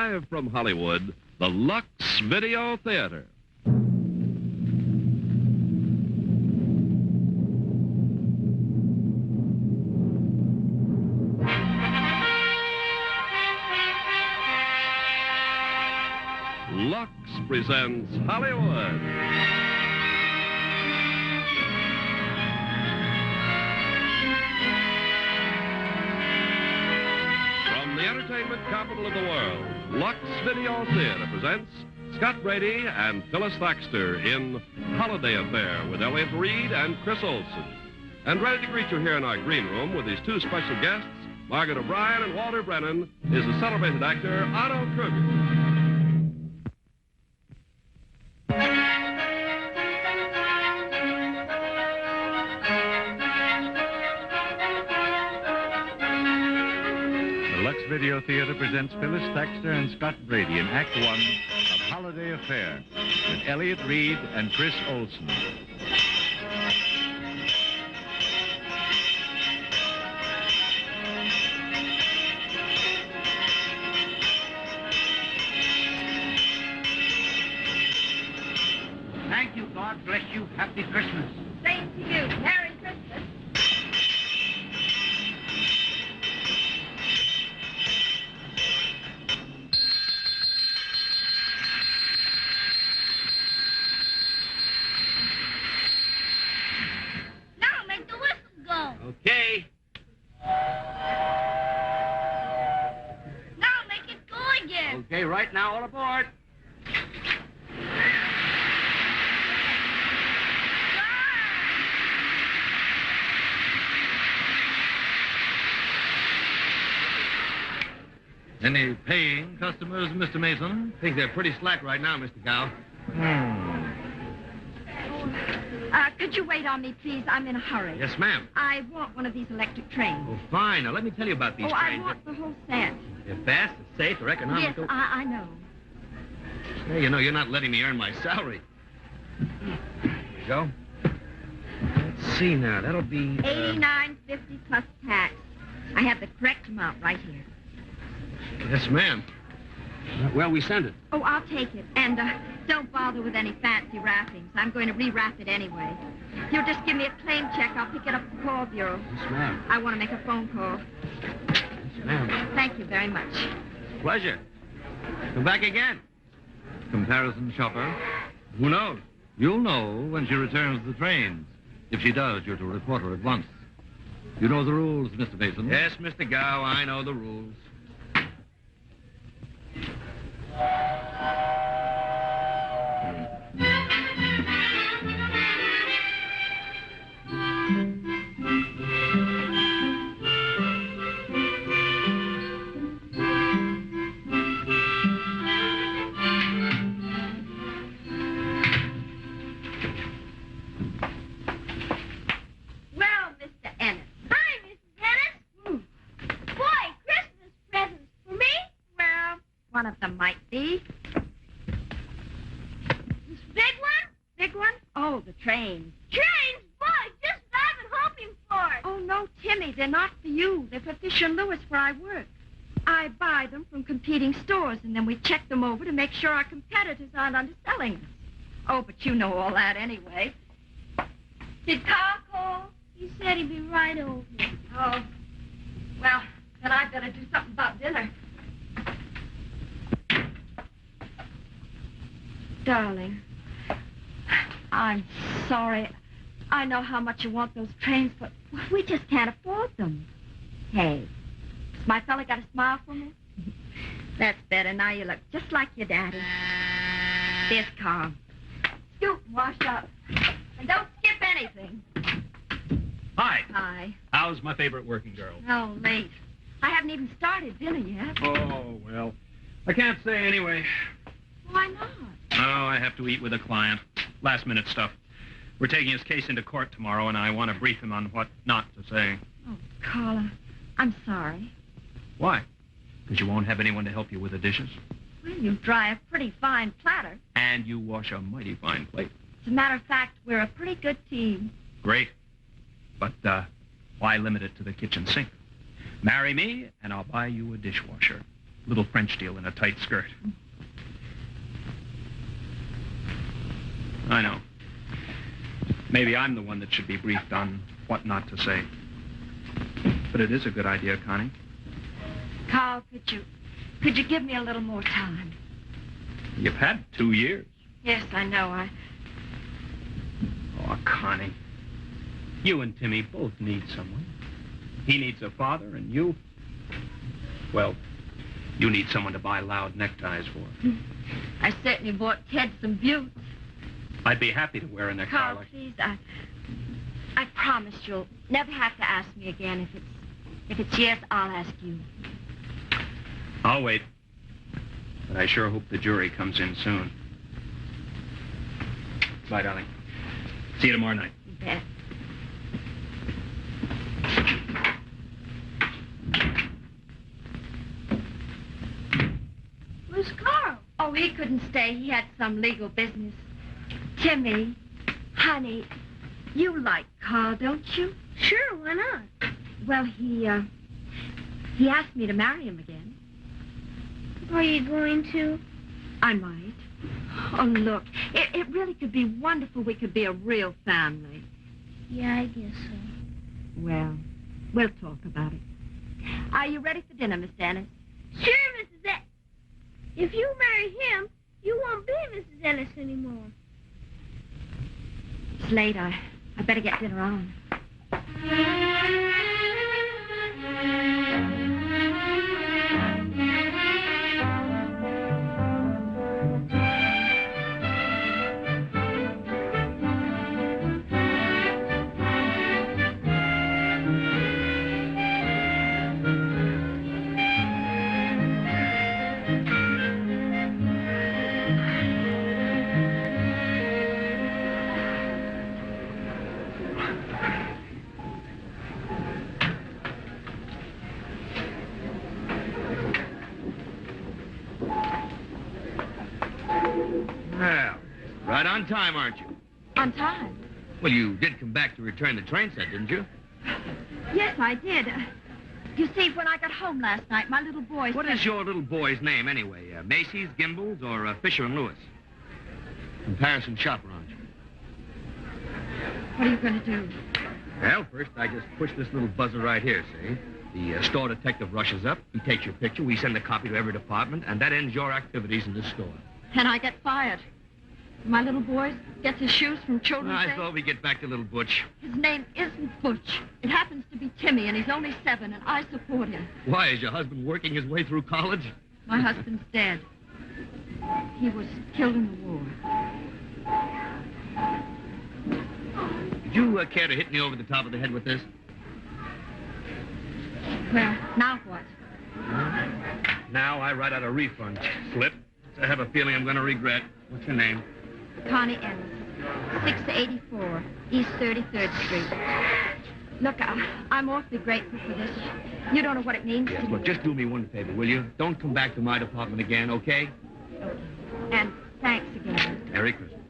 Live from Hollywood, the Lux Video Theater. Lux presents Hollywood. From the entertainment capital of the world, Lux Video Theater presents Scott Brady and Phyllis Thaxter in Holiday Affair with Elliott Reed and Chris Olson. And ready to greet you here in our green room with these two special guests, Margaret O'Brien and Walter Brennan, is the celebrated actor Otto Kruger. Lux Video Theater presents Phyllis Thaxter and Scott Brady in Act One of Holiday Affair with Elliott Reed and Chris Olson. Thank you. God bless you. Happy Christmas. Same to you. Merry Christmas. Okay. Now make it go again. Okay, right now, all aboard. Any paying customers, Mr. Mason? I think they're pretty slack right now, Mr. Gow. Could you wait on me, please? I'm in a hurry. Yes, ma'am. I want one of these electric trains. Oh, fine. Now, let me tell you about these I trains. want the whole set. They're fast, they're safe, they're economical. Yes, I know. Hey, you know, you're not letting me earn my salary. There you go. Let's see now. That'll be... $89.50 plus tax. I have the correct amount right here. Yes, ma'am. Well, we sent it. Oh, I'll take it. And don't bother with any fancy wrappings. I'm going to rewrap it anyway. If you'll just give me a claim check, I'll pick it up at the call bureau. Yes, ma'am. I want to make a phone call. Yes, ma'am. Thank you very much. Pleasure. Come back again. Comparison shopper? Who knows? You'll know when she returns the trains. If she does, you're to report her at once. You know the rules, Mr. Mason. Yes, Mr. Gow, I know the rules. One of them might be. This big one? Big one? Oh, the trains. Trains? Boy, just what I've been hoping for. Oh, no, Timmy, they're not for you. They're for Fisher and Lewis, where I work. I buy them from competing stores, and then we check them over to make sure our competitors aren't underselling them. Oh, but you know all that anyway. Did Carl call? He said he'd be right over. Oh, well, then I'd better do something about dinner. Darling, I'm sorry. I know how much you want those trains, but we just can't afford them. Hey, my fella got a smile for me? That's better. Now you look just like your daddy. There's Carl. Scoot and wash up. And don't skip anything. Hi. Hi. How's my favorite working girl? Oh, late. I haven't even started dinner yet. Oh, well, I can't say anyway. Why not? Oh, I have to eat with a client. Last-minute stuff. We're taking his case into court tomorrow, and I want to brief him on what not to say. Oh, Carla, I'm sorry. Why? Because you won't have anyone to help you with the dishes? Well, you dry a pretty fine platter. And you wash a mighty fine plate. As a matter of fact, we're a pretty good team. Great. But, why limit it to the kitchen sink? Marry me, and I'll buy you a dishwasher. little French deal in a tight skirt. I know. Maybe I'm the one that should be briefed on what not to say. But it is a good idea, Connie. Carl, could you give me a little more time? You've had 2 years. Yes, I know. Oh, Connie. You and Timmy both need someone. He needs a father, and you... Well, you need someone to buy loud neckties for. I certainly bought Ted some buttes. I'd be happy to wear a necktie Carl, like... please, I promise you'll never have to ask me again. If it's yes, I'll ask you. I'll wait. But I sure hope the jury comes in soon. Bye, darling. See you tomorrow night. You bet. Where's Carl? Oh, he couldn't stay. He had some legal business. Timmy, honey, you like Carl, don't you? Sure, why not? Well, he asked me to marry him again. Are you going to? I might. Oh, look, it really could be wonderful. We could be a real family. Yeah, I guess so. Well, we'll talk about it. Are you ready for dinner, Miss Ennis? Sure, Mrs. Ennis. If you marry him, you won't be Mrs. Ennis anymore. It's late. I better get dinner on. Well, right on time, aren't you? On time? Well, you did come back to return the train set, didn't you? Yes, I did. You see, when I got home last night, my little boy What said... is your little boy's name, anyway? Macy's, Gimbel's, or Fisher and Lewis? Comparison shopper, aren't you? What are you going to do? Well, first I just push this little buzzer right here, see? The store detective rushes up, he takes your picture, we send a copy to every department, and that ends your activities in this store. And I get fired. My little boy gets his shoes from Children's I Day. thought we'd get back to little Butch. His name isn't Butch. It happens to be Timmy, and he's only 7, and I support him. Why, is your husband working his way through college? My husband's dead. He was killed in the war. Did you care to hit me over the top of the head with this? Well, now what? Now I write out a refund slip. I have a feeling I'm going to regret. What's your name? Connie Ennis, 684 East 33rd Street. Look, I'm awfully grateful for this. You don't know what it means to me. Look, just do me one favor, will you? Don't come back to my department again, okay? Okay. And thanks again. Merry Christmas.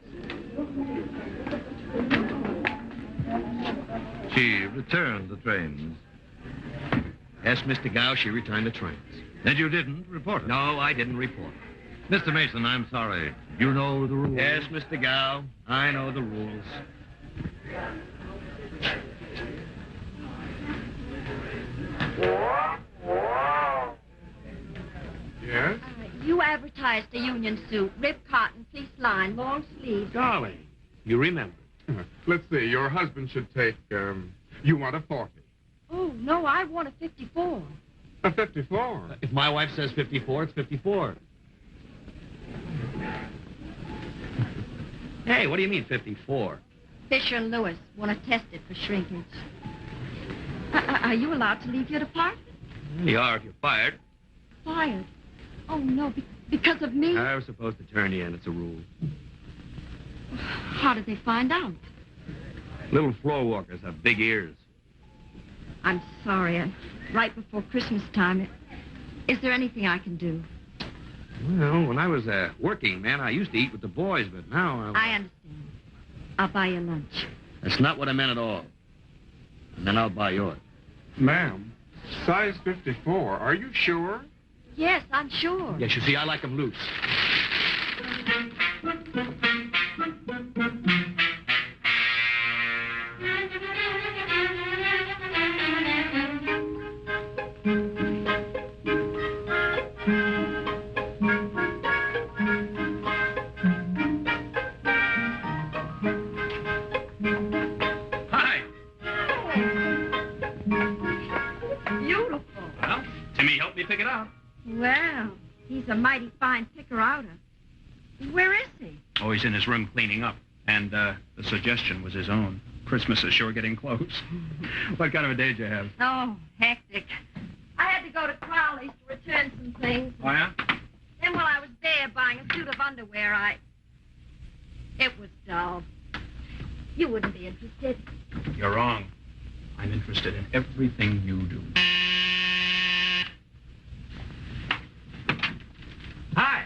She returned the trains. Yes, Mr. Gow, she returned the trains. And you didn't report it? No, I didn't report. Mr. Mason, I'm sorry. You know the rules? Yes, Mr. Gow, I know the rules. Yes? You advertised a union suit, ribbed cotton, fleece line, long sleeves. Darling, you remember. Let's see, your husband should take, you want a 40. Oh, no, I want a 54. A 54? If my wife says 54, it's 54. Hey, what do you mean 54? Fisher and Lewis want to test it for shrinkage. Are you allowed to leave your department? You are if you're fired. Fired? Oh, no, because of me? I was supposed to turn you in. It's a rule. How did they find out? Little floor walkers have big ears. I'm sorry. Right before Christmas time. Is there anything I can do? Well, when I was a working man, I used to eat with the boys, but now I understand. I'll buy you lunch. That's not what I meant at all. And then I'll buy yours. Ma'am, size 54, are you sure? Yes, I'm sure. Yes, you see, I like them loose. Hi. Beautiful. Well, Timmy helped me pick it out. Well, he's a mighty fine picker-outer. Where is he? Oh, he's in his room cleaning up. And the suggestion was his own. Christmas is sure getting close. What kind of a day did you have? Oh, hectic. I had to go to Crowley's to return some things. Oh, yeah? Then while I was there buying a suit of underwear, It was dull. You wouldn't be interested. You're wrong. I'm interested in everything you do. Hi.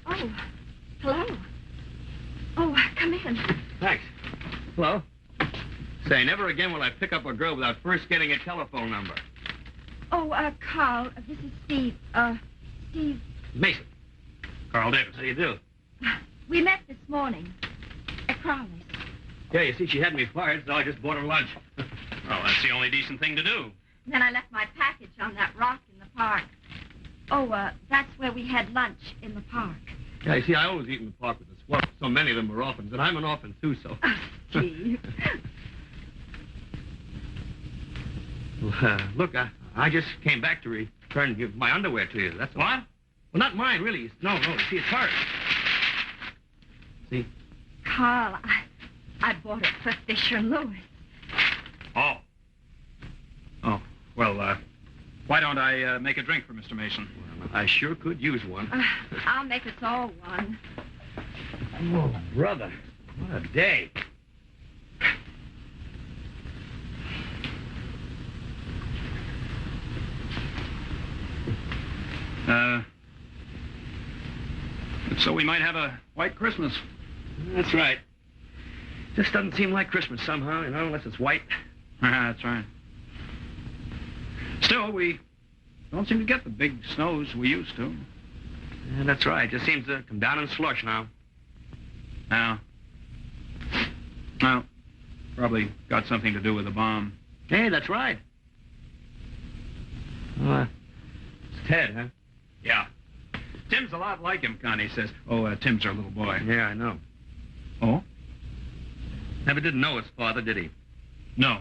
Oh, hello. Oh, come in. Thanks. Hello. Say, never again will I pick up a girl without first getting a telephone number. Oh, Carl, this is Steve. Steve. Mason. Carl Davis. How do you do? We met this morning at Crowley's. Yeah, you see, she had me fired, so I just bought her lunch. Well, that's the only decent thing to do. Then I left my package on that rock in the park. Oh, that's where we had lunch, in the park. Yeah, you see, I always eat in the park with the swell. So many of them are orphans, and I'm an orphan, too, so... Steve. Well, look, I just came back to return give my underwear to you. That's all. What? Well, not mine, really. No. See, it's hers. See? Carl, I bought it for Fisher and Lewis. Oh. Oh, well, why don't I make a drink for Mr. Mason? Well, I sure could use one. I'll make us all one. Oh, brother. What a day. So we might have a white Christmas. That's right. Just doesn't seem like Christmas somehow, you know, unless it's white. That's right. Still, we don't seem to get the big snows we used to. Yeah, that's right. It just seems to come down in slush now. Now, well, probably got something to do with the bomb. Hey, that's right. It's Ted, huh? Yeah. Tim's a lot like him, Connie says. Oh, Tim's our little boy. Yeah, I know. Oh? Never did know his father, did he? No.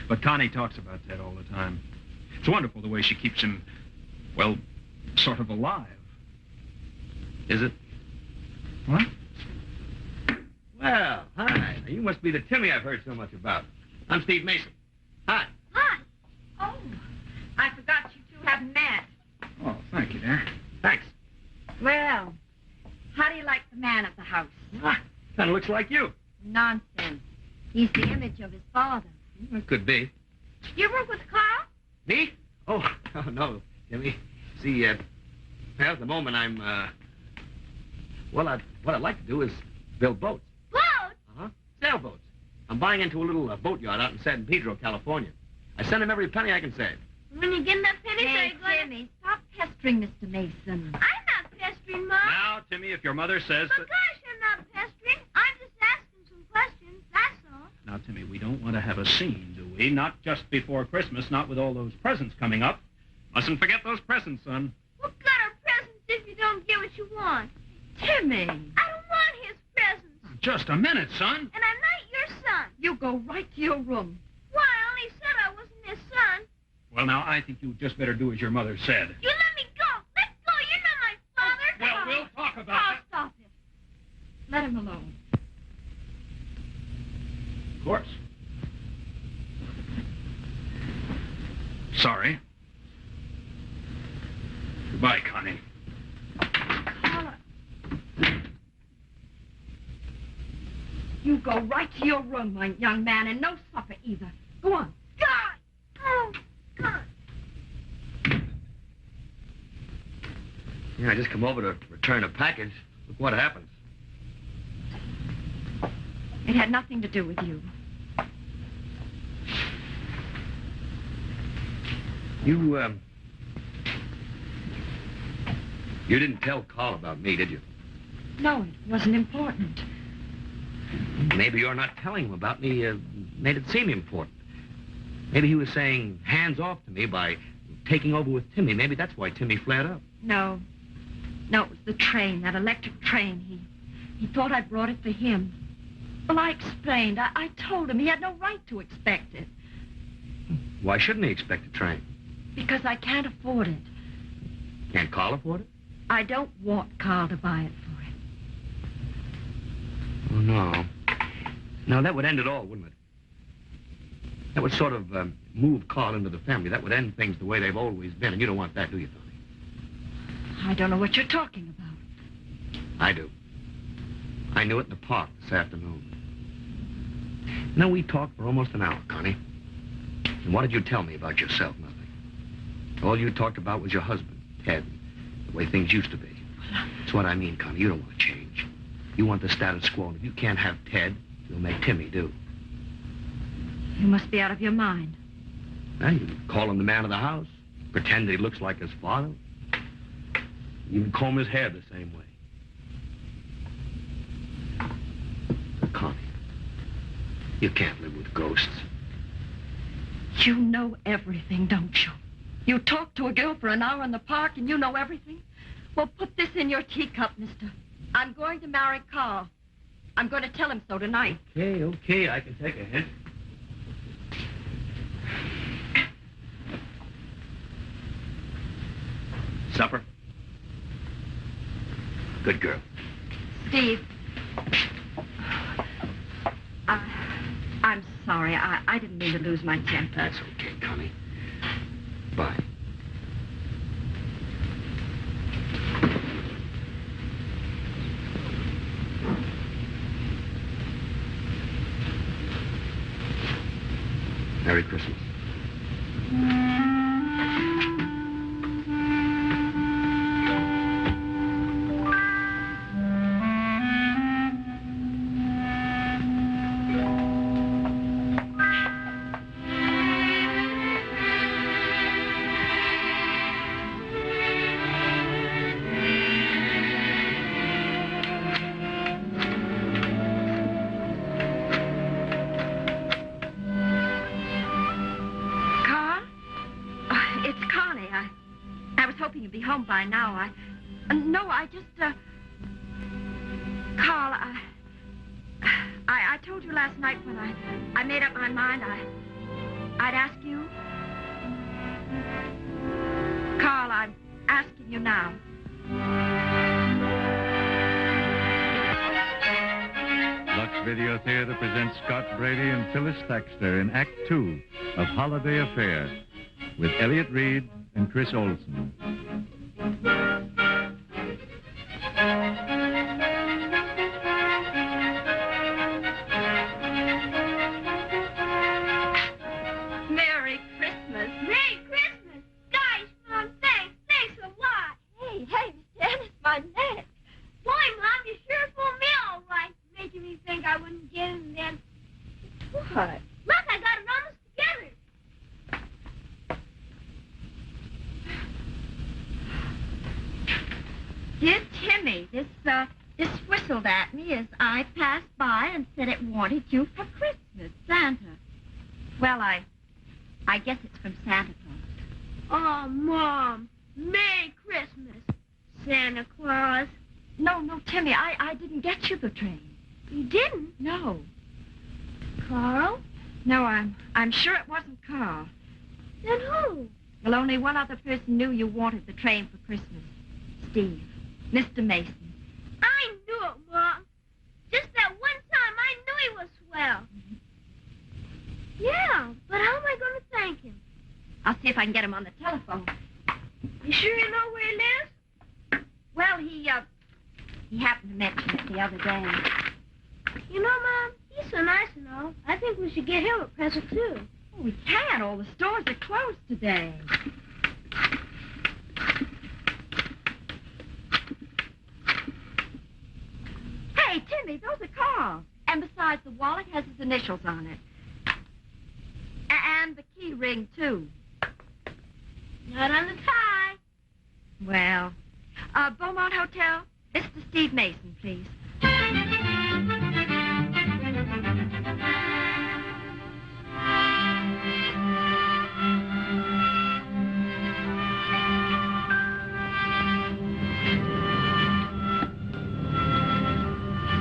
But Connie talks about Ted all the time. It's wonderful the way she keeps him, well, sort of alive. Is it? What? Well, hi. You must be the Timmy I've heard so much about. I'm Steve Mason. Hi. Hi. Oh, I forgot you two haven't met. Oh, thank you, dear. Thanks. Well, how do you like the man of the house? Kind of looks like you. Nonsense. He's the image of his father. It could be. You work with Carl? Me? Oh, no, Timmy. See, well, at the moment I'm, what I'd like to do is build boats. Boats? Uh-huh. Sailboats. I'm buying into a little boatyard out in San Pedro, California. I send him every penny I can save. When you get enough pennies, Hey, are you going Timmy, stop pestering Mr. Mason. I'm not pestering, Mom. Now, Timmy, if your mother says But that... gosh, I'm not pestering. I'm just asking some questions, that's all. Now, Timmy, we don't want to have a scene, do we? Not just before Christmas, not with all those presents coming up. Mustn't forget those presents, son. What good are presents if you don't get what you want? Timmy, I don't want his presents. Just a minute, son. And I'm not your son. you go right to your room. Why, I only said I wasn't his son. Well, now, I think you just better do as your mother said. You let me go. Let go. You're not my father. Well, we'll talk about Carl, that. stop it. Let him alone. Of course. Sorry. Goodbye, Connie. Carl. You go right to your room, my young man, and no supper either. Go on. God. Oh, God. Yeah, I just come over to return a package. Look what happens. It had nothing to do with you. You didn't tell Carl about me, did you? No, it wasn't important. Maybe you're not telling him about me made it seem important. Maybe he was saying hands off to me by taking over with Timmy. Maybe that's why Timmy flared up. No. No, it was the train, that electric train. He thought I brought it for him. Well, I explained. I told him he had no right to expect it. Why shouldn't he expect a train? Because I can't afford it. Can't Carl afford it? I don't want Carl to buy it for him. Oh, no. No, that would end it all, wouldn't it? That would sort of move Carl into the family. That would end things the way they've always been, and you don't want that, do you, Connie? I don't know what you're talking about. I do. I knew it in the park this afternoon. No, we talked for almost an hour, Connie. And what did you tell me about yourself? Nothing. All you talked about was your husband, Ted, the way things used to be. That's what I mean, Connie. You don't want to change. You want the status quo, and if you can't have Ted, you'll make Timmy do. You must be out of your mind. Well, you call him the man of the house, pretend that he looks like his father. Even comb his hair the same way. Connie, you can't live with ghosts. You know everything, don't you? You talk to a girl for an hour in the park and you know everything? Well, put this in your teacup, mister. I'm going to marry Carl. I'm going to tell him so tonight. Okay, I can take a hint. Supper? Good girl. Steve. I'm sorry. I didn't mean to lose my temper. That's okay, Connie. Bye. Merry Christmas. Home by now. No, I just, Carl, I told you last night when I made up my mind I'd ask you. Carl, I'm asking you now. Lux Video Theater presents Scott Brady and Phyllis Thaxter in Act 2 of Holiday Affair with Elliott Reed and Chris Olson. Merry Christmas. Merry Christmas. Gosh, Mom, thanks a lot. Hey, Mr. Ennis, my neck. Boy, Mom, you sure fooled me all right, making me think I wouldn't get him then. What? Look, I got it almost together. Dear Timmy, this whistled at me as I passed by and said it wanted you for Christmas, Santa. Well, I guess it's from Santa Claus. Oh, Mom, Merry Christmas, Santa Claus. No, Timmy, I didn't get you the train. You didn't? No. Carl? No, I'm sure it wasn't Carl. Then who? Well, only one other person knew you wanted the train for Christmas. Steve. Mr. Mason. I knew it, Mom. Just that one time I knew he was swell. Mm-hmm. Yeah, but how am I going to thank him? I'll see if I can get him on the telephone. You sure you know where he lives? Well, he happened to mention it the other day. You know, Mom, he's so nice and all. I think we should get him a present, too. Oh, we can't. All the stores are closed today. Hey, Timmy, those are Carl's. And besides, the wallet has his initials on it. And the key ring, too. Not on the tie. Well, Beaumont Hotel. Mr. Steve Mason, please.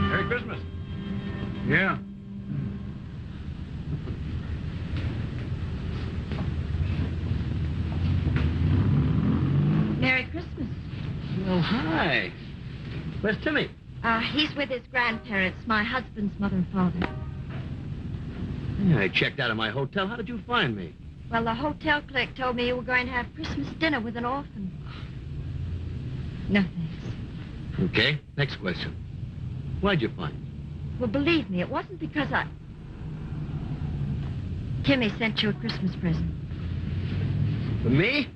Merry Christmas. Yeah. Merry Christmas. Well, hi. Where's Timmy? He's with his grandparents, my husband's mother and father. Yeah, I checked out of my hotel. How did you find me? Well, the hotel clerk told me you were going to have Christmas dinner with an orphan. No, thanks. Okay, next question. Why'd you find me? Well, believe me, it wasn't because Timmy sent you a Christmas present. For me?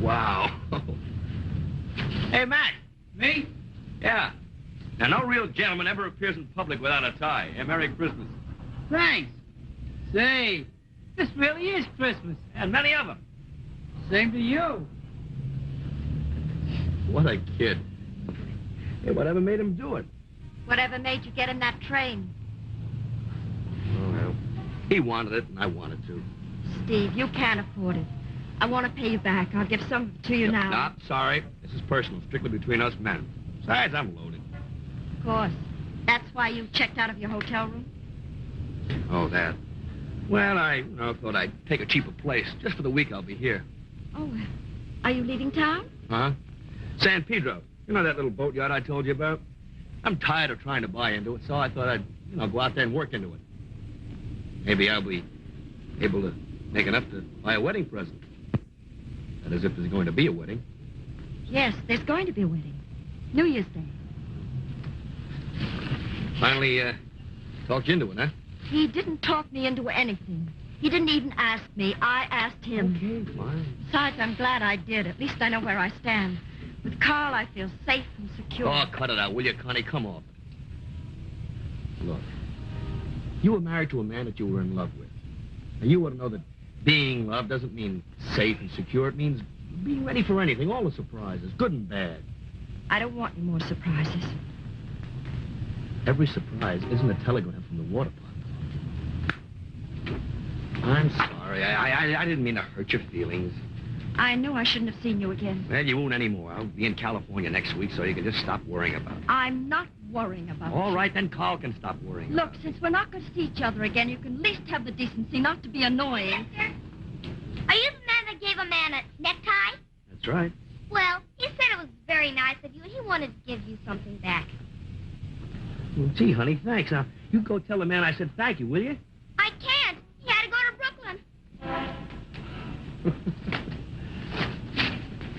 Wow. Hey, Mac. Me? Yeah. Now, no real gentleman ever appears in public without a tie. And Merry Christmas. Thanks. Say, this really is Christmas. And many of them. Same to you. What a kid. Hey, whatever made him do it? Whatever made you get in that train? Oh, well, he wanted it, and I wanted to. Steve, you can't afford it. I want to pay you back. I'll give some of it to you now. No, sorry. This is personal, strictly between us men. Besides, I'm loaded. Of course. That's why you checked out of your hotel room? Oh, that. Well, I thought I'd take a cheaper place. Just for the week I'll be here. Oh, are you leaving town? Huh? San Pedro. You know that little boat yacht I told you about? I'm tired of trying to buy into it, so I thought I'd, go out there and work into it. Maybe I'll be able to make enough to buy a wedding present. That is, if there's going to be a wedding. Yes, there's going to be a wedding. New Year's Day. Finally, talked you into it, huh? He didn't talk me into anything. He didn't even ask me. I asked him. Okay, fine. Besides, I'm glad I did. At least I know where I stand. With Carl, I feel safe and secure. Oh, cut it out, will you, Connie? Come off it. Look, you were married to a man that you were in love with. And you ought to know that being loved doesn't mean safe and secure. It means being ready for anything, all the surprises, good and bad. I don't want any more surprises. Every surprise isn't a telegram from the water park. I'm sorry. I didn't mean to hurt your feelings. I knew I shouldn't have seen you again. Well, you won't anymore. I'll be in California next week, so you can just stop worrying about it. I'm not worrying about All you. right, then Carl can stop worrying Look, about it. since we're not going to see each other again, you can at least have the decency not to be annoying. Are you the man that gave a man a necktie? That's right. Well, he said it was very nice of you, and he wanted to give you something back. Well, gee, honey, thanks. Now, you go tell the man I said thank you, will you? I can't. He had to go to Brooklyn.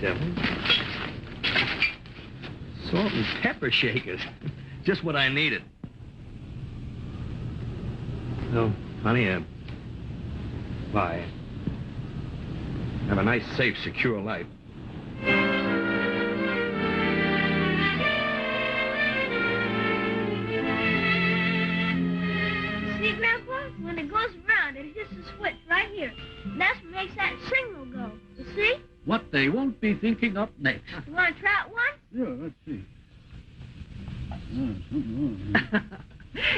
Devil. Salt and pepper shakers. Just what I needed. No, honey, bye. Have a nice, safe, secure life. See, Grandpa? When it goes around, it hits the switch right here. And that's what makes that signal go. You see? What they won't be thinking up next. You want to try it once? Yeah, let's see.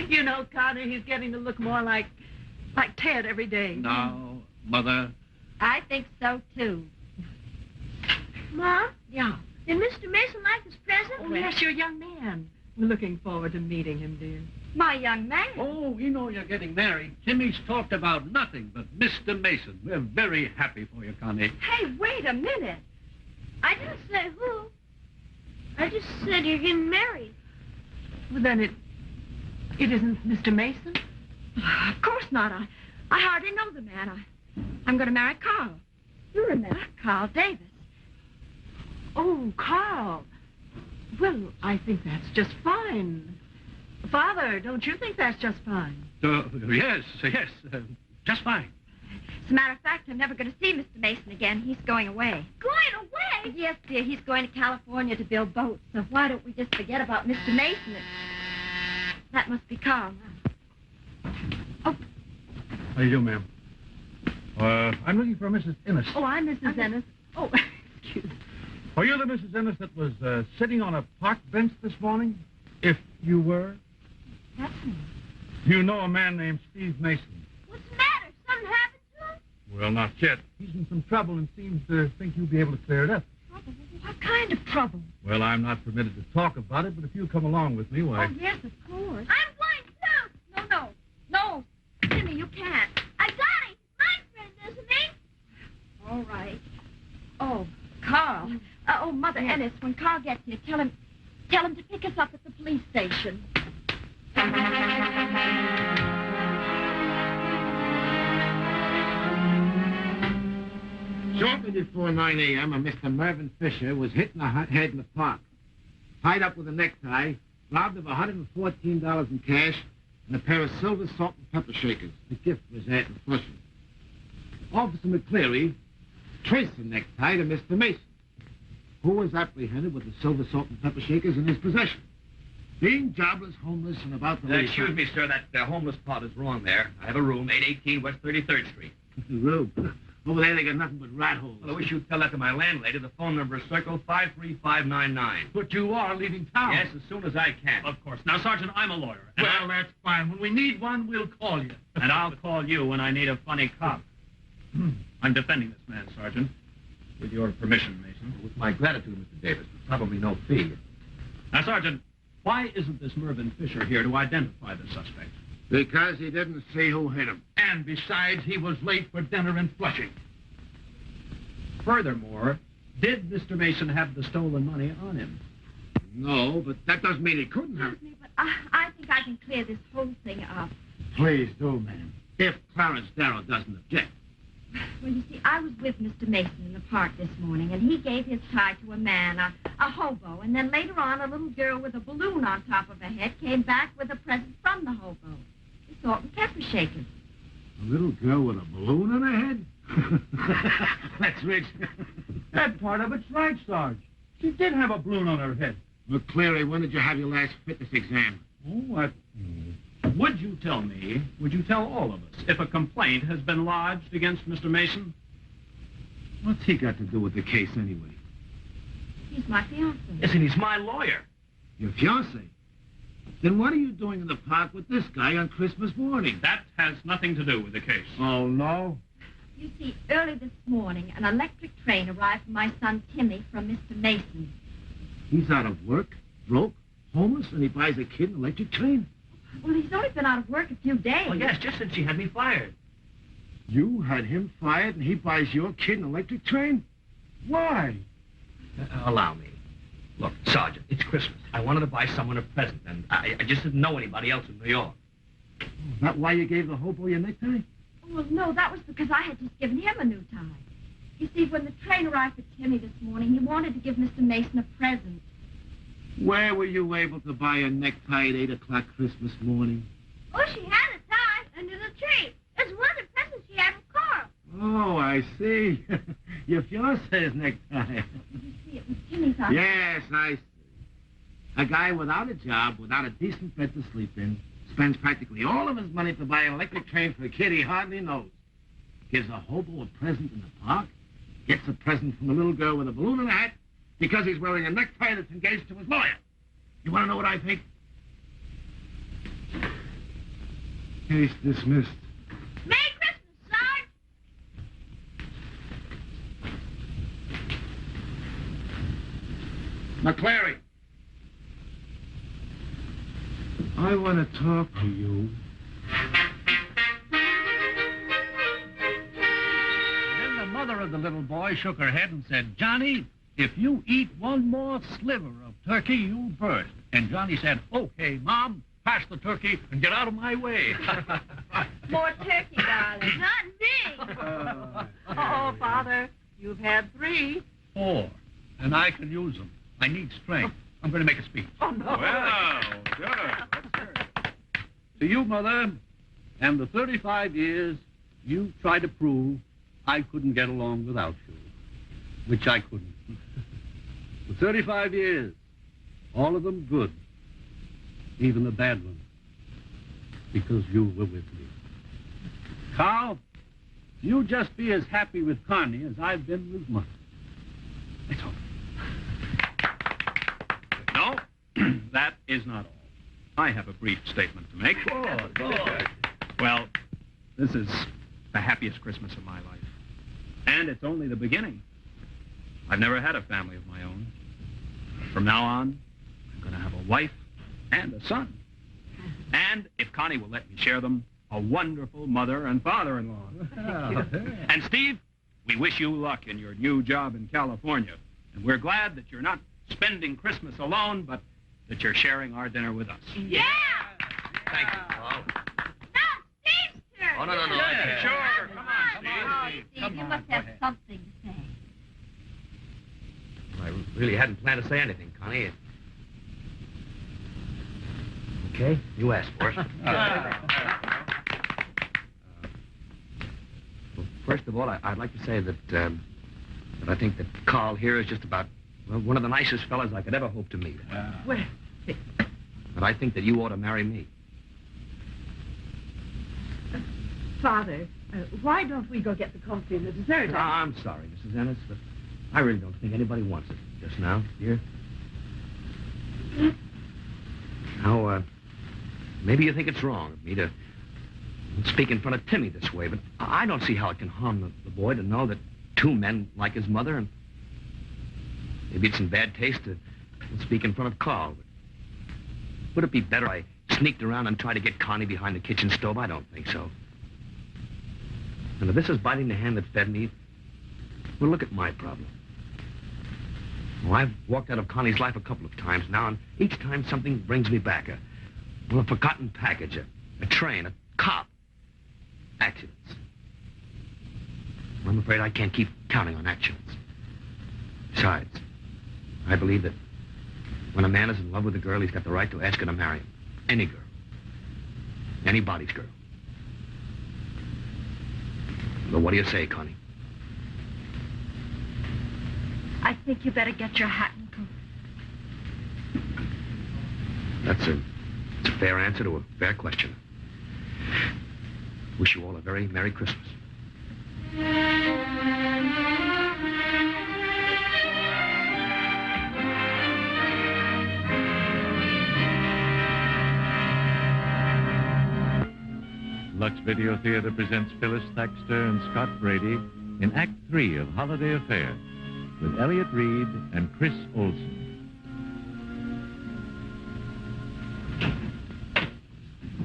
You know, Connie, he's getting to look more like Ted every day. Now, Mother. I think so, too. Mom, Yeah. did Mr. Mason like his present? Oh, yes, your young man. We're looking forward to meeting him, dear. My young man. Oh, we know you're getting married. Timmy's talked about nothing but Mr. Mason. We're very happy for you, Connie. Hey, wait a minute. I didn't say who. I just said you're getting married. Well, then it isn't Mr. Mason? Of course not. I hardly know the man. I'm going to marry Carl. You remember Carl Davis. Oh, Carl. Well, I think that's just fine. Father, don't you think that's just fine? Yes, just fine. As a matter of fact, I'm never going to see Mr. Mason again. He's going away. Going away? Yes, dear. He's going to California to build boats. So why don't we just forget about Mr. Mason? That must be Carl. Oh, How you doing, ma'am? I'm looking for Mrs. Ennis. Oh, I'm Mrs. Ennis. Oh, excuse me. Are you the Mrs. Ennis that was sitting on a park bench this morning? If you were? That's me. Do you know a man named Steve Mason? What's the matter? Something happened to him? Well, not yet. He's in some trouble and seems to think you'll be able to clear it up. Trouble? What kind of trouble? Well, I'm not permitted to talk about it, but if you'll come along with me, why... Oh, yes, of course. I'm going too. No. Timmy, you can't. I got him. My friend, isn't he? All right. Oh, Carl. Mother Ennis, when Carl gets here, tell him to pick us up at the police station. Shortly before 9 a.m., a Mr. Mervyn Fisher was hit in the head in the park. Tied up with a necktie, robbed of $114 in cash, and a pair of silver salt and pepper shakers, a gift for his aunt in Flushing. Officer McCleary traced the necktie to Mr. Mason, who was apprehended with the silver salt and pepper shakers in his possession. Being jobless, homeless, and about to leave... Excuse me, sir, that homeless part is wrong there. I have a room, 818 West 33rd Street. Room? Over there, they got nothing but rat holes. Well, I wish you'd tell that to my landlady. The phone number is circle 53599. But you are leaving town. Yes, as soon as I can. Of course. Now, Sergeant, I'm a lawyer. Well, that's fine. When we need one, we'll call you. And I'll call you when I need a funny cop. I'm defending this man, Sergeant. With your permission, Mason. With my gratitude, Mr. Davis, but probably no fee. Now, Sergeant, why isn't this Mervyn Fisher here to identify the suspect? Because he didn't see who hit him. And besides, he was late for dinner in Flushing. Furthermore, did Mr. Mason have the stolen money on him? No, but that doesn't mean he couldn't have. Excuse me, but I think I can clear this whole thing up. Please do, ma'am. If Clarence Darrow doesn't object. Well, you see, I was with Mr. Mason in the park this morning, and he gave his tie to a man, a hobo, and then later on, a little girl with a balloon on top of her head came back with a present from the hobo. The salt and pepper shakers. A little girl with a balloon on her head? That's rich. That part of it's right, Sarge. She did have a balloon on her head. McCleary, when did you have your last fitness exam? Oh, Would you tell me, would you tell all of us, if a complaint has been lodged against Mr. Mason? What's he got to do with the case anyway? He's my fiancé. Listen, he's my lawyer. Your fiancé? Then what are you doing in the park with this guy on Christmas morning? That has nothing to do with the case. Oh, no? You see, early this morning, an electric train arrived for my son Timmy from Mr. Mason. He's out of work, broke, homeless, and he buys a kid an electric train? Well, he's only been out of work a few days. Oh, yes, just since she had me fired. You had him fired and he buys your kid an electric train? Why? Allow me. Look, Sergeant, it's Christmas. I wanted to buy someone a present, and I just didn't know anybody else in New York. Is that why you gave the hobo your necktie? Well, no, that was because I had just given him a new tie. You see, when the train arrived for Timmy this morning, he wanted to give Mr. Mason a present. Where were you able to buy a necktie at 8 o'clock Christmas morning? Oh, she had a tie under the tree. It's one of the presents she had from Carl. Oh, I see. Your fiancé's necktie. You see, it was Timmy's on. Yes, I see. A guy without a job, without a decent bed to sleep in, spends practically all of his money to buy an electric train for a kid he hardly knows. Gives a hobo a present in the park, gets a present from a little girl with a balloon in her hat, because he's wearing a necktie that's engaged to his lawyer. You want to know what I think? Case dismissed. Merry Christmas, Sarge. McCleary. I want to talk to you. Then the mother of the little boy shook her head and said, "Johnny, if you eat one more sliver of turkey, you'll burst." And Johnny said, "Okay, Mom, pass the turkey and get out of my way." More turkey, darling. Not me. Oh, Father, you've had 3. 4, and I can use them. I need strength. I'm going to make a speech. Oh, no. Well, good. To you, Mother, and the 35 years you tried to prove I couldn't get along without you, which I couldn't. For 35 years, all of them good, even the bad ones, because you were with me. Carl, you just be as happy with Connie as I've been with Mother. It's over. No, that is not all. I have a brief statement to make. Good. Well, this is the happiest Christmas of my life. And it's only the beginning. I've never had a family of my own. From now on, I'm going to have a wife and a son. And, if Connie will let me share them, a wonderful mother and father-in-law. And, Steve, we wish you luck in your new job in California. And we're glad that you're not spending Christmas alone, but that you're sharing our dinner with us. Yeah! Thank you. Oh. No, Steve's turn. Oh, no. Sure. Come on, Oh, Steve, you must have something to say. I really hadn't planned to say anything, Connie. Okay, you asked for it. Well, first of all, I'd like to say that I think that Carl here is just about one of the nicest fellas I could ever hope to meet. Well, But I think that you ought to marry me. Father, why don't we go get the coffee and the dessert? I'm sorry, Mrs. Ennis, but I really don't think anybody wants it just now, dear. Now, maybe you think it's wrong of me to speak in front of Timmy this way, but I don't see how it can harm the boy to know that two men like his mother, and maybe it's in bad taste to speak in front of Carl. But would it be better I sneaked around and tried to get Connie behind the kitchen stove? I don't think so. And if this is biting the hand that fed me, well, look at my problem. Well, I've walked out of Connie's life a couple of times now, and each time something brings me back. A forgotten package, a train, a cop. Accidents. I'm afraid I can't keep counting on accidents. Besides, I believe that when a man is in love with a girl, he's got the right to ask her to marry him. Any girl. Anybody's girl. Well, what do you say, Connie? I think you better get your hat and coat. It's a fair answer to a fair question. Wish you all a very Merry Christmas. Lux Video Theater presents Phyllis Thaxter and Scott Brady in Act 3 of Holiday Affair with Elliot Reed and Chris Olson.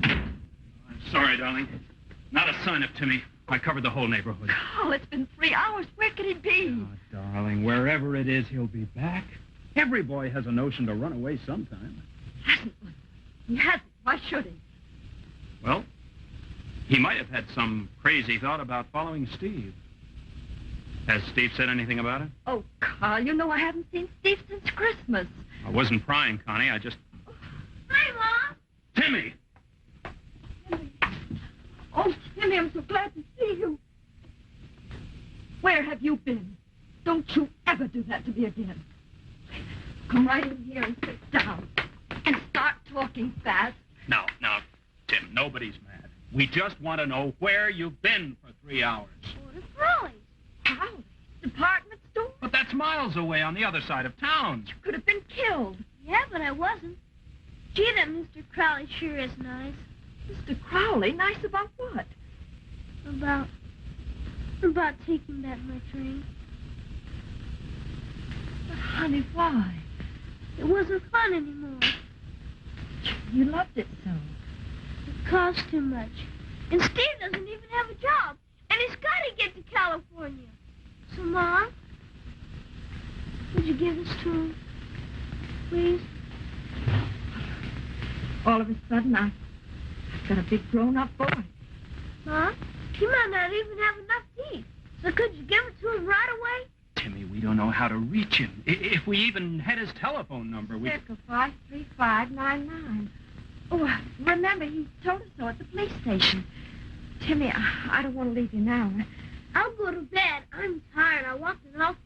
I'm sorry, darling. Not a sign of Timmy. I covered the whole neighborhood. Carl, it's been 3 hours. Where could he be? Oh, darling, wherever it is, he'll be back. Every boy has a notion to run away sometime. He hasn't. Why should he? Well, he might have had some crazy thought about following Steve. Has Steve said anything about it? Oh, Carl, you know I haven't seen Steve since Christmas. I wasn't prying, Connie. I just... Hi, Mom. Timmy! Oh, Timmy, I'm so glad to see you. Where have you been? Don't you ever do that to me again. Come right in here and sit down. And start talking fast. Now, Tim, nobody's mad. We just want to know where you've been for 3 hours. What a Crowley's. How? Department store? But that's miles away on the other side of town. You could have been killed. Yeah, but I wasn't. Gee, that Mr. Crowley sure is nice. Mr. Crowley? Nice about what? About taking back my train. But, honey, why? It wasn't fun anymore. You loved it so. It cost too much. And Steve doesn't even have a job. And he's got to get to California. So, Mom, would you give this to him? Please? All of a sudden, I've got a big grown-up boy. Mom, he might not even have enough teeth. So could you give it to him right away? Timmy, we don't know how to reach him. If we even had his telephone number, we... Circa 53599. Oh, remember, he told us so at the police station. Timmy, I don't want to leave you now. I'll go to bed. I'm tired. I walked an awful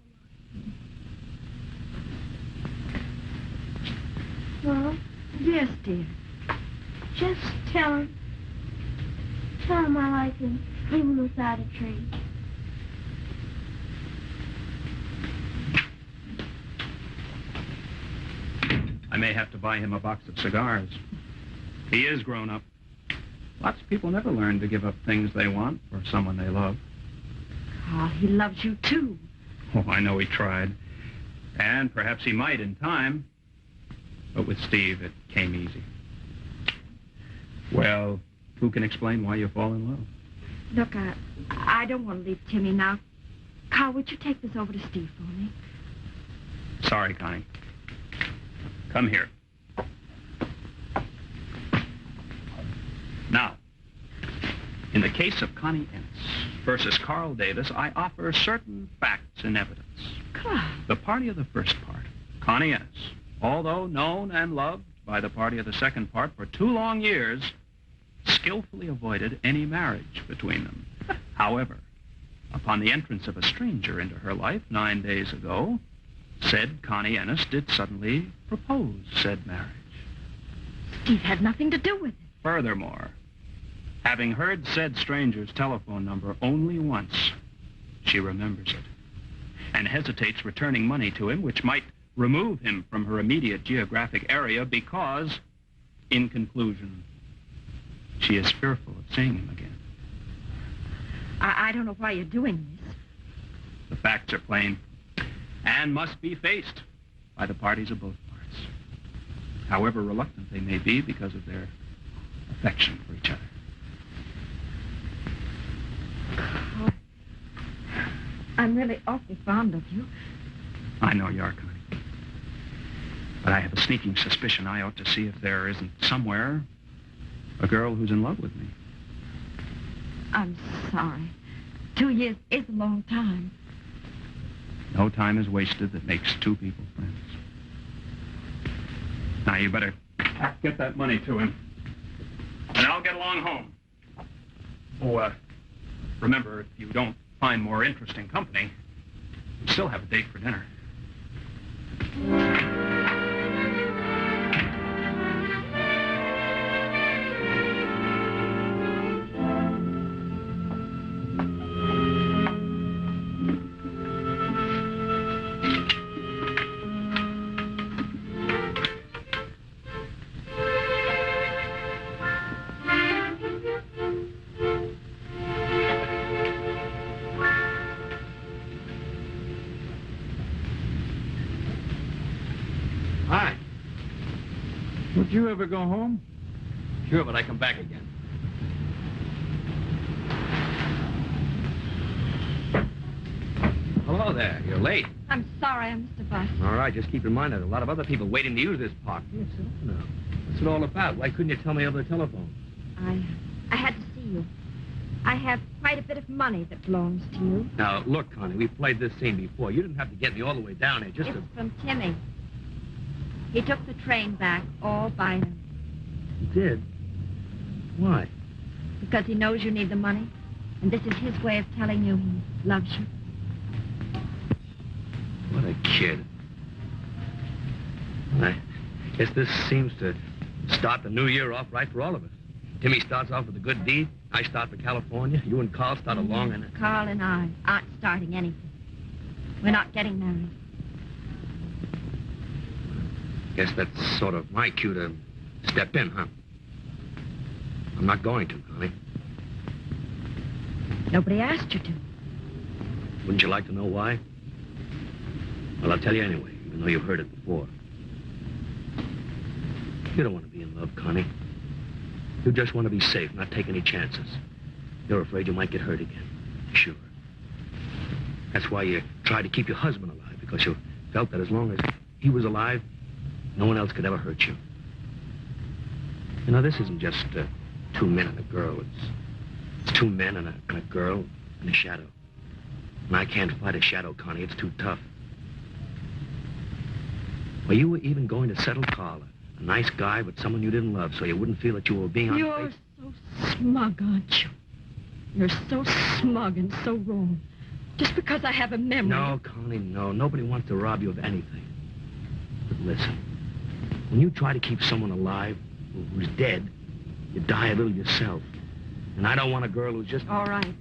lot. Mom? Yes, dear. Just tell him. Tell him I like him, even without a train. may have to buy him a box of cigars. He is grown up. Lots of people never learn to give up things they want for someone they love. Carl, he loves you, too. Oh, I know he tried. And perhaps he might in time. But with Steve, it came easy. Well, who can explain why you fall in love? Look, I don't want to leave Timmy now. Carl, would you take this over to Steve for me? Sorry, Connie. Come here. Now, in the case of Connie Ennis versus Carl Davis, I offer certain facts and evidence. Carl. The party of the first part, Connie Ennis, although known and loved by the party of the second part for 2 long years, skillfully avoided any marriage between them. However, upon the entrance of a stranger into her life 9 days ago, said Connie Ennis did suddenly propose said marriage. Steve had nothing to do with it. Furthermore, having heard said stranger's telephone number only once, she remembers it and hesitates returning money to him, which might remove him from her immediate geographic area because, in conclusion, she is fearful of seeing him again. I don't know why you're doing this. The facts are plain and must be faced by the parties of both parts, however reluctant they may be because of their affection for each other. Oh, I'm really awfully fond of you. I know you are, Connie. But I have a sneaking suspicion I ought to see if there isn't somewhere a girl who's in love with me. I'm sorry. 2 years is a long time. No time is wasted that makes 2 people friends. Now, you better get that money to him, and I'll get along home. Oh, remember, if you don't find more interesting company, we still have a date for dinner. Hi. Would you ever go home? Sure, but I come back again. Hello there. You're late. I'm sorry, I missed the bus. All right, just keep in mind there's a lot of other people waiting to use this park. Yes, sir. No. What's it all about? Why couldn't you tell me over the telephone? I had to see you. I have quite a bit of money that belongs to you. Now, look, Connie, we've played this scene before. You didn't have to get me all the way down here just It's to... from Timmy. He took the train back all by him. You did? Why? Because he knows you need the money. And this is his way of telling you he loves you. What a kid. I guess this seems to start the new year off right for all of us. Timmy starts off with a good deed. I start for California. You and Carl start along and... Carl and I aren't starting anything. We're not getting married. Guess that's sort of my cue to step in, huh? I'm not going to, Connie. Nobody asked you to. Wouldn't you like to know why? Well, I'll tell you anyway, even though you've heard it before. You don't want to be in love, Connie. You just want to be safe, not take any chances. You're afraid you might get hurt again. Sure. That's why you tried to keep your husband alive, because you felt that as long as he was alive, no one else could ever hurt you. You know, this isn't just 2 men and a girl. It's 2 men and a girl and a shadow. And I can't fight a shadow, Connie. It's too tough. Well, you were even going to settle Carl, a nice guy, but someone you didn't love, so you wouldn't feel that you were being unfaithful. You're so smug, aren't you? You're so smug and so wrong. Just because I have a memory. No, Connie, no. Nobody wants to rob you of anything. But listen, when you try to keep someone alive who's dead, you die a little yourself. And I don't want a girl who's just... All right.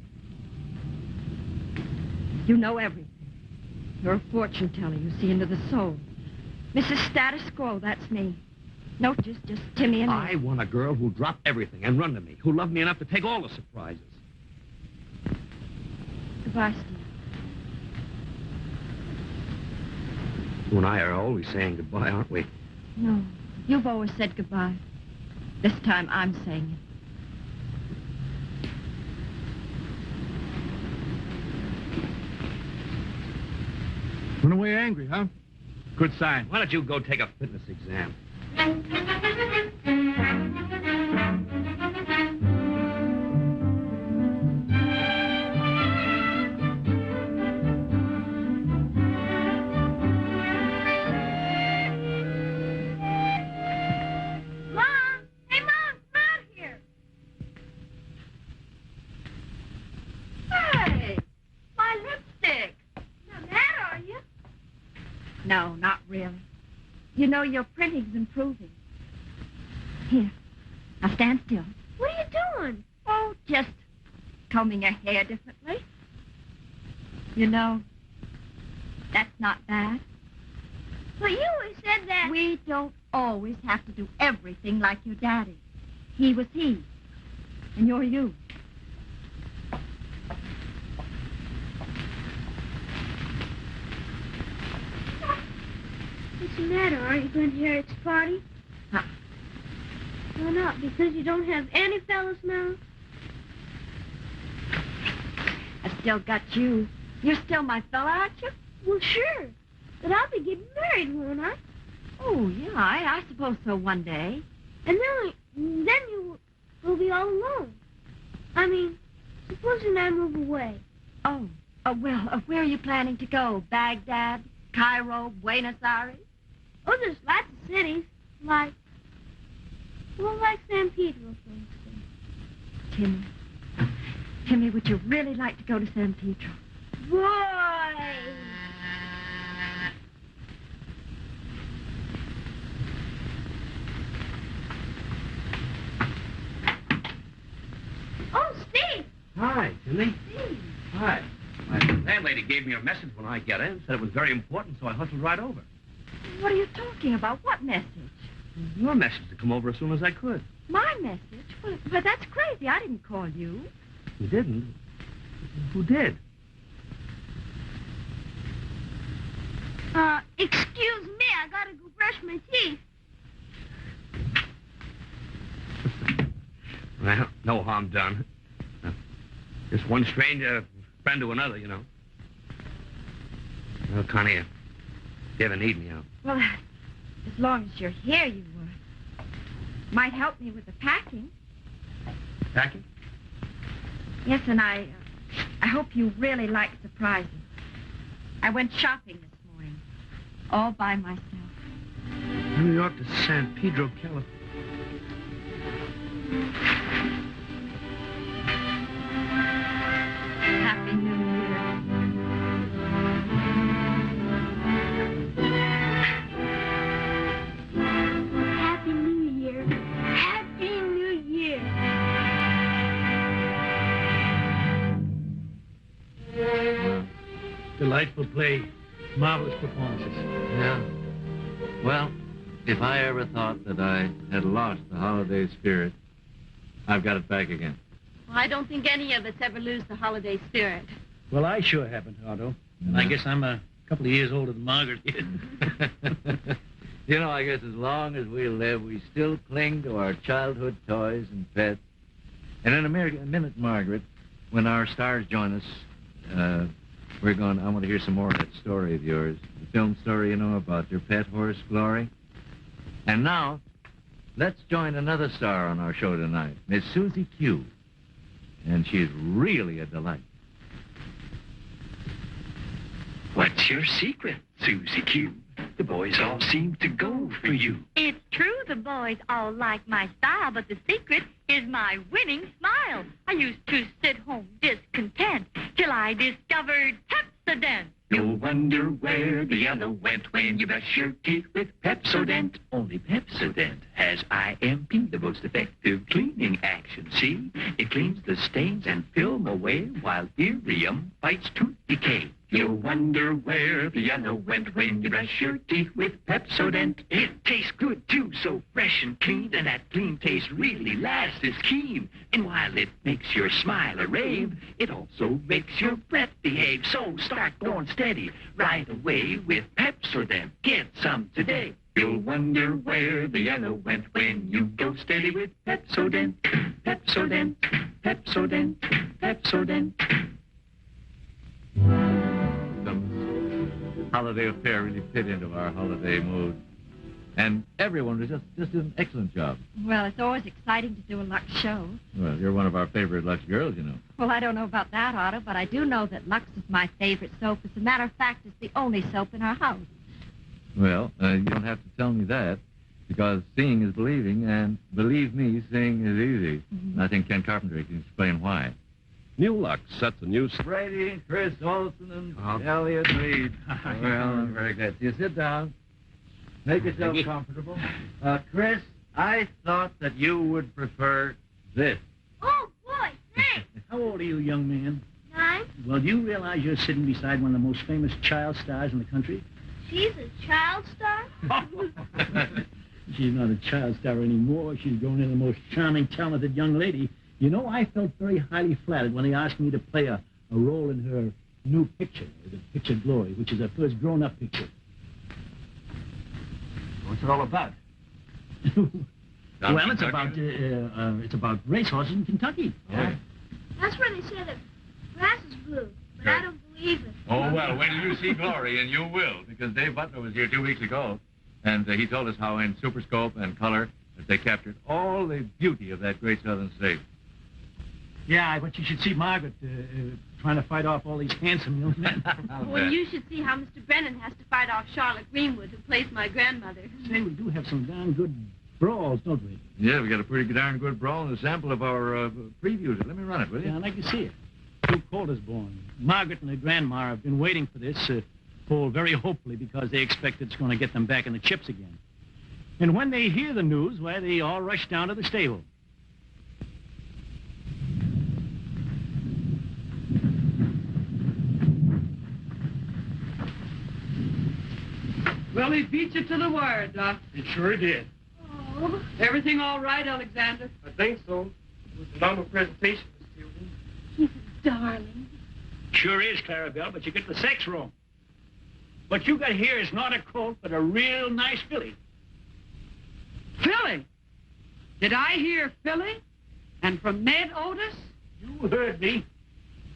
You know everything. You're a fortune teller. You see into the soul. Mrs. Status Quo, that's me. No, just Timmy and me. I want a girl who'll drop everything and run to me, who'll love me enough to take all the surprises. Goodbye, Steve. You and I are always saying goodbye, aren't we? No, you've always said goodbye. This time I'm saying it. Went away angry, huh? Good sign. Why don't you go take a fitness exam? No, not really. You know, your printing's improving. Here, now stand still. What are you doing? Oh, just combing your hair differently. You know, that's not bad. But you always said that... We don't always have to do everything like your daddy. He was he, and you're you. What's the matter? Aren't you going to Harriet's party? Huh? Why not? Because you don't have any fellas now? I've still got you. You're still my fella, aren't you? Well, sure. But I'll be getting married, won't I? Oh, yeah, I suppose so one day. And then you will be all alone. I mean, supposing I move away. Oh, well, where are you planning to go? Baghdad, Cairo, Buenos Aires? Oh, there's lots of cities. Like San Pedro, for instance. Timmy, would you really like to go to San Pedro? Boy! Oh, Steve! Hi, Timmy. Steve. Hi. My landlady gave me a message when I got in, said it was very important, so I hustled right over. What are you talking about? What message? Your message to come over as soon as I could. My message? Well, that's crazy. I didn't call you. You didn't? Who did? Excuse me. I gotta go brush my teeth. Well, no harm done. Just one stranger, friend to another, you know. Well, Connie, if you ever need me, Well, as long as you're here, you would. Might help me with the packing. Packing? Yes, and I hope you really like surprises. I went shopping this morning, all by myself. New York to San Pedro, California. Happy New Year. Happy New Year. Happy New Year. Delightful play. Marvelous performances. Yeah. Well, if I ever thought that I had lost the holiday spirit, I've got it back again. Well, I don't think any of us ever lose the holiday spirit. Well, I sure haven't, Otto. And I guess I'm a couple of years older than Margaret is. You know, I guess as long as we live, we still cling to our childhood toys and pets. And in a minute, Margaret, when our stars join us, I want to hear some more of that story of yours. The film story, you know, about your pet horse, Glory. And now, let's join another star on our show tonight, Miss Susie Q. And she's really a delight. What's your secret, Susie Q? The boys all seem to go for you. It's true the boys all like my style, but the secret is my winning smile. I used to sit home discontent till I discovered Pepsodent. You'll wonder where the yellow went when you brush your teeth with Pepsodent. only Pepsodent has IMP, the most effective cleaning action. See? It cleans the stains and film away while Irium fights tooth decay. You'll wonder where the yellow went when you brush your teeth with Pepsodent. It tastes good, too, so fresh and clean, and that clean taste really lasts its keen. And while it makes your smile a rave, it also makes your breath behave. So start going steady right away with Pepsodent. Get some today. You'll wonder where the yellow went when you go steady with Pepsodent. Pepsodent, Pepsodent, Pepsodent. Holiday affair really fit into our holiday mood. And everyone was just did an excellent job. Well, it's always exciting to do a Lux show. Well, you're one of our favorite Lux girls, you know. Well, I don't know about that, Otto, but I do know that Lux is my favorite soap. As a matter of fact, it's the only soap in our house. Well, you don't have to tell me that, because seeing is believing, and believe me, seeing is easy. Mm-hmm. I think Ken Carpenter can explain why. New Lux sets a new... Brady, Chris Olson, and Elliot Reed. Well, very good. You sit down. Make yourself comfortable. Chris, I thought that you would prefer this. Oh, boy, thanks. How old are you, young man? 9. Well, do you realize you're sitting beside one of the most famous child stars in the country? She's a child star? She's not a child star anymore. She's grown into the most charming, talented young lady. You know, I felt very highly flattered when they asked me to play a role in her new picture, the picture Glory, which is her first grown-up picture. What's it all about? Well, it's about racehorses in Kentucky. Yeah. That's where they say the grass is blue, but I don't believe it. Oh, well, when you see Glory, and you will, because Dave Butler was here 2 weeks ago, and he told us how in Superscope and color that they captured all the beauty of that great southern state. Yeah, but you should see Margaret trying to fight off all these handsome young men. Well, you should see how Mr. Brennan has to fight off Charlotte Greenwood, who plays my grandmother. Say, we do have some darn good brawls, don't we? Yeah, we got a pretty darn good brawl and a sample of our previews. Let me run it, will you? Yeah, I'd like to see it. Two Calder's born. Margaret and her grandma have been waiting for this, very hopefully, because they expect it's going to get them back in the chips again. And when they hear the news, why, they all rush down to the stable. Well, he beat you to the wire, Doc. It sure did. Oh. Everything all right, Alexander? I think so. It was a normal presentation, Miss Tilden. He's a darling. Sure is, Clarabelle, but you get the sex wrong. What you got here is not a colt, but a real nice filly. Philly? Did I hear Philly? And from Ned Otis? You heard me.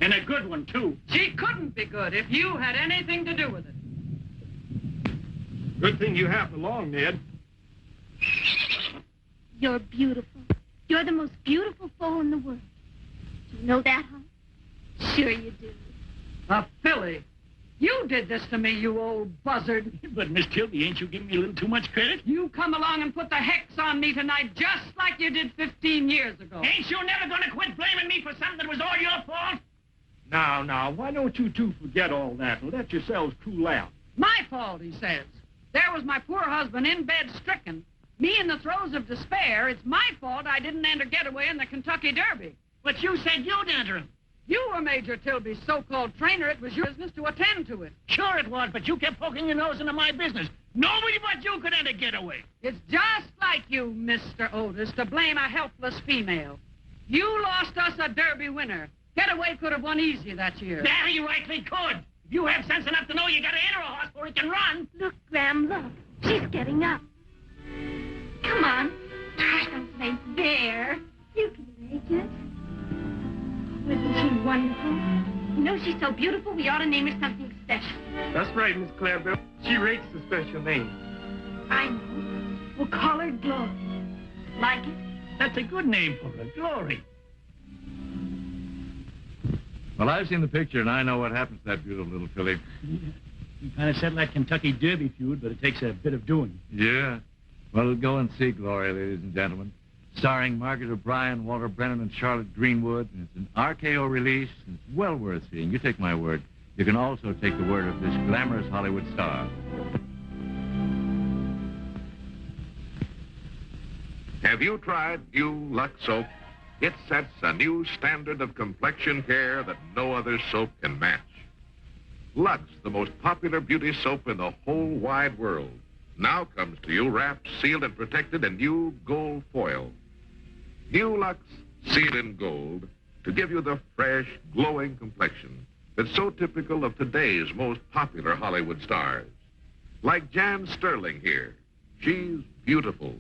And a good one, too. She couldn't be good if you had anything to do with it. Good thing you happened along, Ned. You're beautiful. You're the most beautiful foal in the world. Do you know that, huh? Sure you do. Philly, you did this to me, you old buzzard. But, Miss Tildy, ain't you giving me a little too much credit? You come along and put the hex on me tonight just like you did 15 years ago. Ain't you never gonna quit blaming me for something that was all your fault? Now, why don't you two forget all that and let yourselves cool out? My fault, he says. There was my poor husband in bed stricken. Me in the throes of despair. It's my fault I didn't enter getaway in the Kentucky Derby. But you said you'd enter him. You were Major Tilby's so-called trainer. It was your business to attend to it. Sure it was, but you kept poking your nose into my business. Nobody but you could enter getaway. It's just like you, Mr. Otis, to blame a helpless female. You lost us a Derby winner. Getaway could have won easy that year. Very rightly could. If you have sense enough to know you gotta enter a horse before he can run. Look, Graham, look. She's getting up. Come on. Try something. There. You can make it. Isn't she wonderful? You know, she's so beautiful, we ought to name her something special. That's right, Miss Clarabelle. She rates the special name. I know. We'll call her Glory. Like it? That's a good name for her, Glory. Well, I've seen the picture, and I know what happens to that beautiful little filly. Yeah. You kind of settled that Kentucky Derby feud, but it takes a bit of doing. Yeah. Well, go and see Glory, ladies and gentlemen. Starring Margaret O'Brien, Walter Brennan, and Charlotte Greenwood. And it's an RKO release, and it's well worth seeing. You take my word. You can also take the word of this glamorous Hollywood star. Have you tried new Lux soap? It sets a new standard of complexion care that no other soap can match. Lux, the most popular beauty soap in the whole wide world, now comes to you wrapped, sealed, and protected in new gold foil. New Lux, sealed in gold, to give you the fresh, glowing complexion that's so typical of today's most popular Hollywood stars. Like Jan Sterling here. She's beautiful,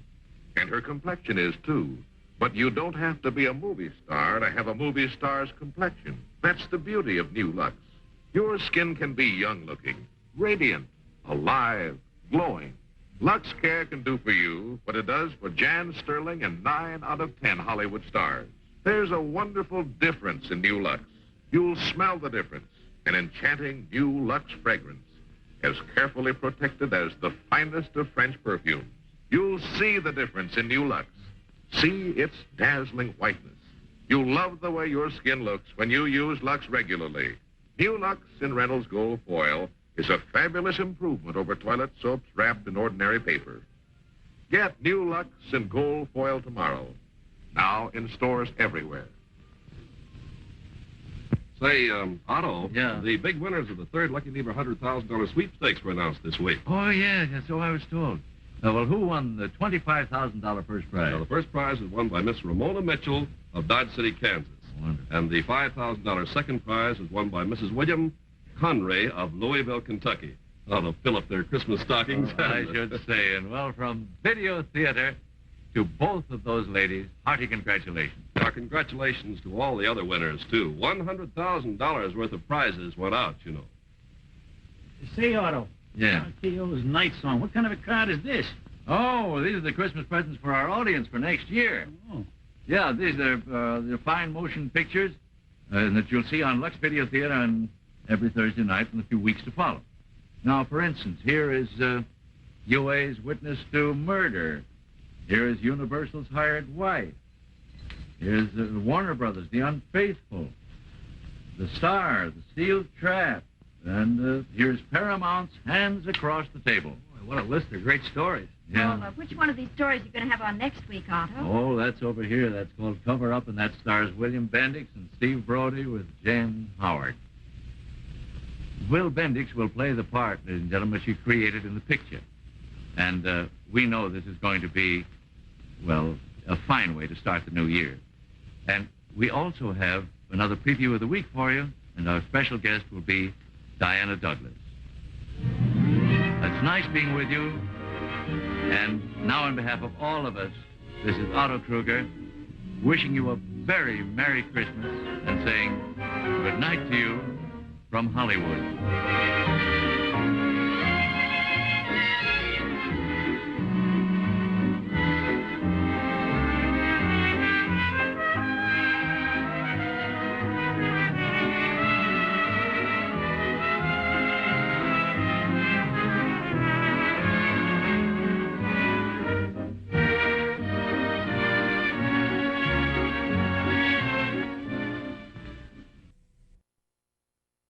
and her complexion is too. But you don't have to be a movie star to have a movie star's complexion. That's the beauty of new Lux. Your skin can be young-looking, radiant, alive, glowing. Lux Care can do for you what it does for Jan Sterling and 9 out of 10 Hollywood stars. There's a wonderful difference in new Lux. You'll smell the difference. An enchanting new Lux fragrance, as carefully protected as the finest of French perfumes. You'll see the difference in new Lux. See its dazzling whiteness. You'll love the way your skin looks when you use Lux regularly. New Lux in Reynolds Gold Foil is a fabulous improvement over toilet soaps wrapped in ordinary paper. Get new Lux in Gold Foil tomorrow. Now in stores everywhere. Say, Otto. Yeah? The big winners of the third Lucky Lever $100,000 sweepstakes were announced this week. Oh, yeah, so I was told. Well, who won the $25,000 first prize? Now, the first prize was won by Miss Ramona Mitchell of Dodge City, Kansas. Wonderful. And the $5,000 second prize was won by Mrs. William Conray of Louisville, Kentucky. Oh, to fill up their Christmas stockings. I should say. And, well, from Video Theater to both of those ladies, hearty congratulations. Our congratulations to all the other winners, too. $100,000 worth of prizes went out, you know. Say, Otto. Yeah. RKO's night song. What kind of a card is this? Oh, these are the Christmas presents for our audience for next year. Oh. Yeah, these are the fine motion pictures that you'll see on Lux Video Theater on every Thursday night in the few weeks to follow. Now, for instance, here is UA's Witness to Murder. Here is Universal's Hired Wife. Here's Warner Brothers, The Unfaithful. The Star, The Steel Trap. And here's Paramount's Hands Across the Table. Boy, what a list of great stories. Yeah. Well, which one of these stories are you going to have on next week, Otto? Oh, that's over here. That's called Cover Up, and that stars William Bendix and Steve Brody with Jan Howard. Will Bendix will play the part, ladies and gentlemen, she created in the picture. And we know this is going to be, well, a fine way to start the new year. And we also have another preview of the week for you, and our special guest will be Diana Douglas. It's nice being with you. And now on behalf of all of us, this is Otto Kruger, wishing you a very Merry Christmas and saying good night to you from Hollywood.